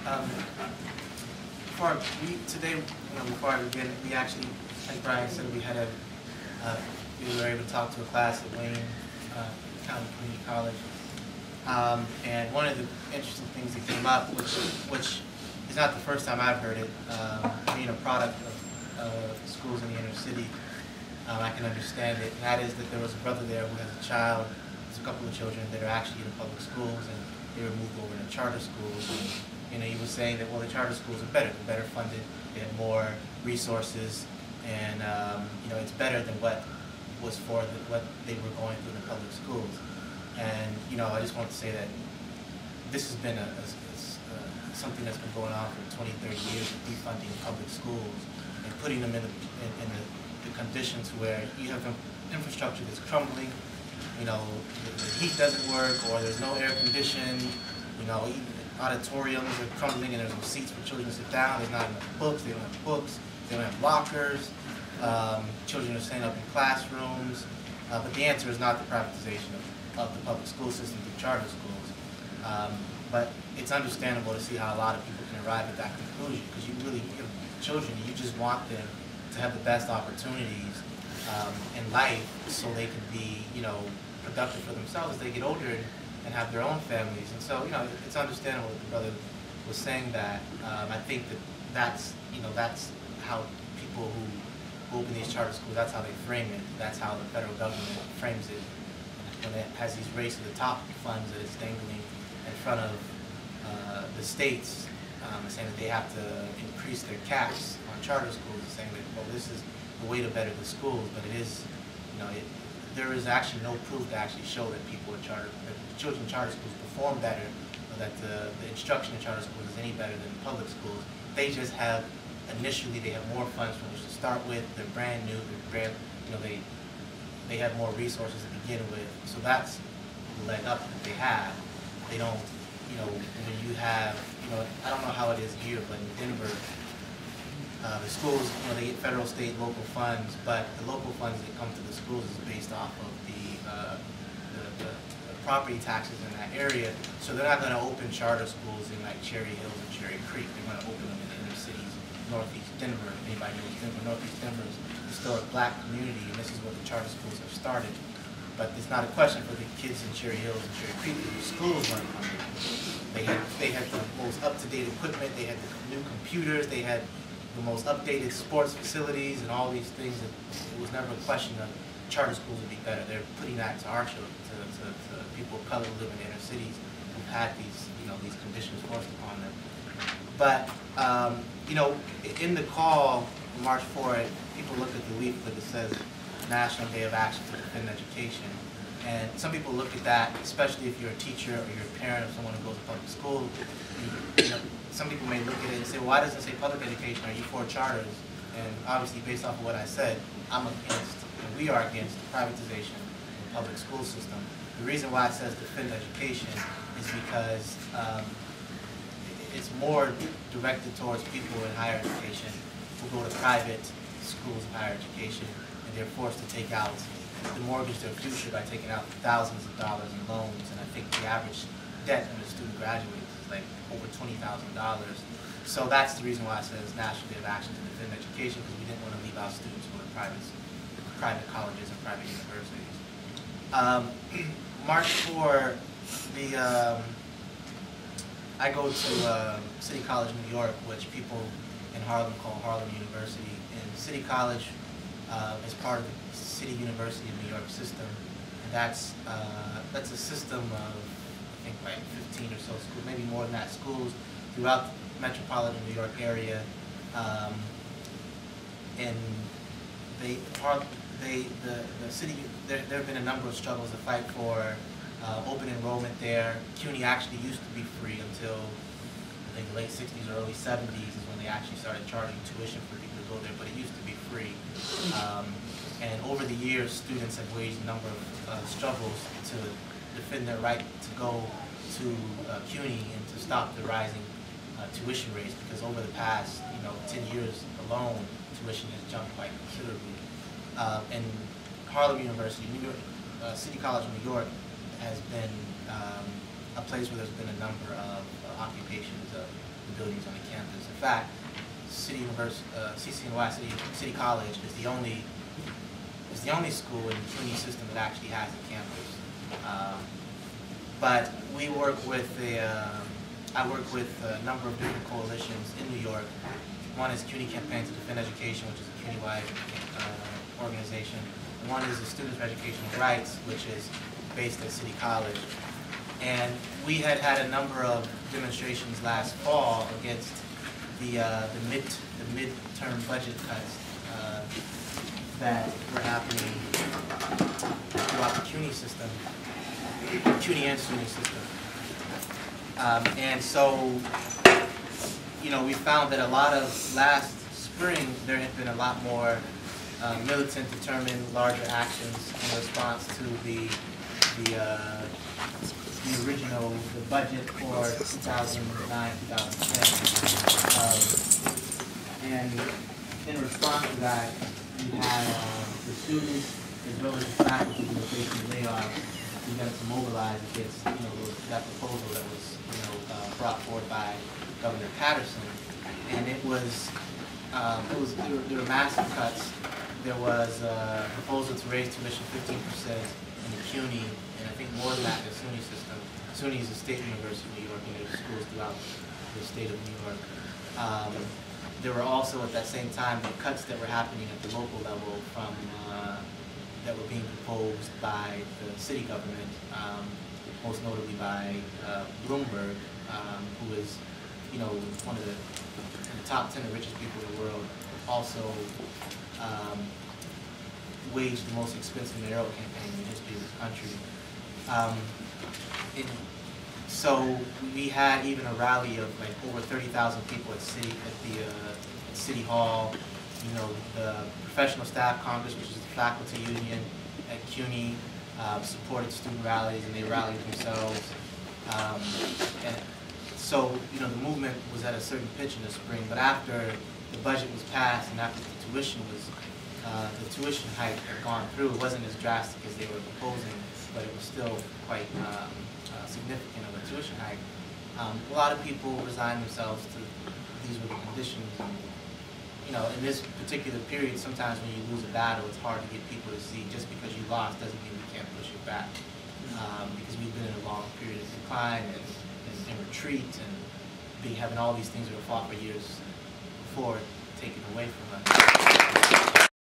Um, today, before I begin, we actually, like Brian said, we were able to talk to a class at Wayne County Community College, and one of the interesting things that came up, which is not the first time I've heard it, being a product of schools in the inner city, I can understand it, and that is that there was a brother there who has a child, there's a couple of children that are actually in public schools, and they were moved over to charter schools. And, he was saying that, well, the charter schools are better. They're better funded. They have more resources, and it's better than what was what they were going through in the public schools. And I just want to say that this has been something that's been going on for 20, 30 years, defunding public schools and putting them in the conditions where you have infrastructure that's crumbling. The heat doesn't work, or there's no air conditioning. Auditoriums are crumbling, and there's no seats for children to sit down. There's not enough books. They don't have books. They don't have lockers. Children are staying up in classrooms. But the answer is not the privatization of the public school system through charter schools. But it's understandable to see how a lot of people can arrive at that conclusion, because children, you just want them to have the best opportunities in life, so they can be, productive for themselves as they get older and have their own families. And so, it's understandable that the brother was saying that. I think that's how people who open these charter schools, that's how they frame it. That's how the federal government frames it. When it has these race to the top funds that it's dangling in front of the states, saying that they have to increase their caps on charter schools, and saying that, well, this is the way to better the schools, but it is, there is actually no proof to actually show that children in charter schools perform better, or that the instruction in charter schools is any better than public schools. They just have, initially, they have more funds from which to start with. They're brand new. They have more resources to begin with. So that's the leg up that they have. They don't, when you have, I don't know how it is here, but in Denver, the schools, they get federal, state, local funds, but the local funds that come to the schools is based off of the property taxes in that area. So they're not going to open charter schools in like Cherry Hills and Cherry Creek. They're going to open them in the inner cities, Northeast Denver. If anybody knows Denver, Northeast Denver is still a black community, and this is where the charter schools have started. But it's not a question for the kids in Cherry Hills and Cherry Creek. The schools weren't funded. They had the most up-to-date equipment. They had the new computers. They had the most updated sports facilities and all these things. It was never a question of charter schools would be better. They're putting that to our children, to people of color who live in the inner cities who've had these conditions forced upon them. But in the call, March 4th, people look at the leaflet that says National Day of Action to Defend Education. And some people look at that, especially if you're a teacher or you're a parent of someone who goes to public school. Some people may look at it and say, well, why doesn't it say public education? Are you for charters? And obviously, based off of what I said, I'm against, and we are against, the privatization of the public school system. The reason why it says defend education is because it's more directed towards people in higher education who go to private schools of higher education, and they're forced to take out the mortgage their future by taking out thousands of dollars in loans. And I think the average debt when a student graduates is like over $20,000. So that's the reason why it says National Day of Action to Defend Education, because we didn't want to leave our students go to private colleges and private universities. March 4, I go to City College, New York, which people in Harlem call Harlem University. And City College is part of the City University of New York system, and that's a system of, I think, like 15 or so schools, maybe more than that, schools throughout the metropolitan New York area. And the city, there have been a number of struggles to fight for open enrollment there. CUNY actually used to be free until I think the late 60s or early 70s is when they actually started charging tuition for people to go there, but it used to be free. And over the years, students have waged a number of struggles to defend their right to go to CUNY and to stop the rising tuition rates, because over the past 10 years alone, tuition has jumped quite considerably. And Harlem University, City College of New York, has been a place where there's been a number of occupations of the buildings on the campus. In fact, CCNY, City College, is the only school in the CUNY system that actually has a campus. But we work with I work with a number of different coalitions in New York. One is CUNY Campaign to Defend Education, which is a CUNY-wide organization. And one is the Students for Educational Rights, which is based at City College. And we had a number of demonstrations last fall against the midterm budget cuts that were happening throughout the CUNY system, CUNY and SUNY system. And so, you know, we found that last spring there had been a lot more militant, determined, larger actions in response to the budget for 2009-2010. And in response to that, we had the students as well as the faculty who were facing layoffs began to mobilize against that proposal that was brought forward by Governor Patterson. And there were massive cuts. There was a proposal to raise tuition 15% in the CUNY, and I think more than that in the SUNY system. SUNY is a state university in New York, and there's schools throughout the state of New York. There were also at that same time the cuts that were happening at the local level from that were being proposed by the city government, most notably by Bloomberg, who is one of the top 10 richest people in the world. Also waged the most expensive mayoral campaign in the history of this country. So we had even a rally of like over 30,000 people at City Hall. The Professional Staff Congress, which is the faculty union at CUNY, supported student rallies, and they rallied themselves. And so the movement was at a certain pitch in the spring. But after the budget was passed and after the tuition hike had gone through, it wasn't as drastic as they were proposing, but it was still quite significant of a tuition hike. A lot of people resigned themselves to these were the conditions. And, in this particular period, sometimes when you lose a battle, it's hard to get people to see just because you lost doesn't mean you can't push it back. Because we've been in a long period of decline and retreat and having all these things that were fought for years before taken away from us.